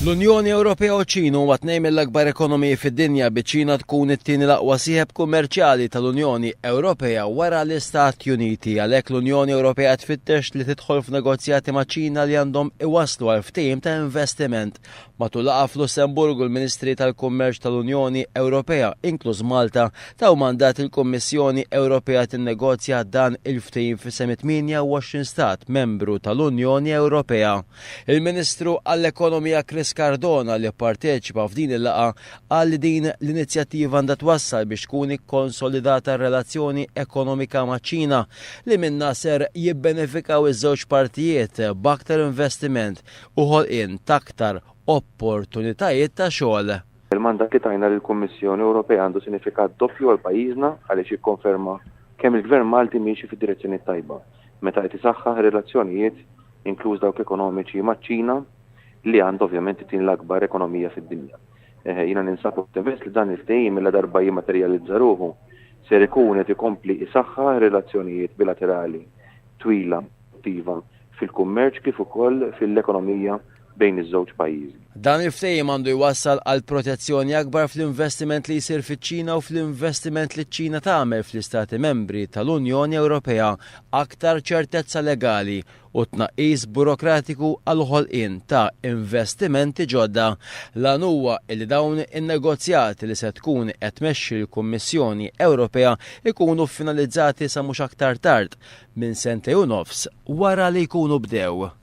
L-Unjoni Ewropea u ċ-Ċina huma tnejn mill-akbar ekonomiji fid-dinja biċ-Ċina tkun it-tieni l-aqwa sieħeb kummerċjali tal-Unjoni Ewropea wara l-Istati Uniti. Għalhekk l-Unjoni Ewropea tfittex li tidħol f'negozjati maċ-Ċina li għandhom iwasslu għal ftehim ta' investiment. Matul laqgħa f'Lussemburgu l-Ministri tal-Kummerċ tal-Unjoni Ewropea, inkluż Malta, taw mandat il-Kummissjoni Ewropea tinnegozja dan il-ftehim fi 28 stat membru tal-Unjoni Ewropea. Il-Ministru għall-Ekonomija Chris Cardona li pparteċipa f'din il-laqa qal li din l-inizjattiva għandha twassal biex tkun ikkonsolidata r-relazzjoni ekonomika maċ-Ċina li minna ser jibbenefikaw iż-żewġ partijiet b'aktar investiment u ħolqien taktar opportunitajiet ta' xogħol. Il-mandat li tajna lill-Kummissjoni Ewropea għandu sinifikat doppju għal pajjiżna għaliex jikkonferma kemm il-Gvern Malti miexi fid-direzzjoni tajba meta qed isaħħaħ relazzjonijiet inkluż dawk ekonomiċi maċ-Ċina li għandu ovvjament tin l-akbar ekonomija fid-dinja. Jiena ninsab ottimist li dan il-ftehim la darba jimmaterjalizza ruħu ser ikun qed ikompli isaħħaħ relazzjonijiet bilaterali twila attiva fil-kummerċ kif ukoll fil-ekonomija bejn iż-żewġ pajjiżi. Dan il-ftehim għandu jwassal għal protezzjoni akbar fl-investiment li jsir fiċ-Ċina u fl-investiment li ċ-Ċina tagħmel fl-Istati Membri tal-Unjoni Ewropea, aktar ċertezza legali u tnaqqis burokratiku għal ħolqien ta' investimenti ġodda. Lan huwa li dawn in-negozjati li se tkun qed tmexxi l-Kummissjoni Ewropea ikunu finalizzati sa mhux aktar tard minn sentejn u nofs wara li jkunu bdew.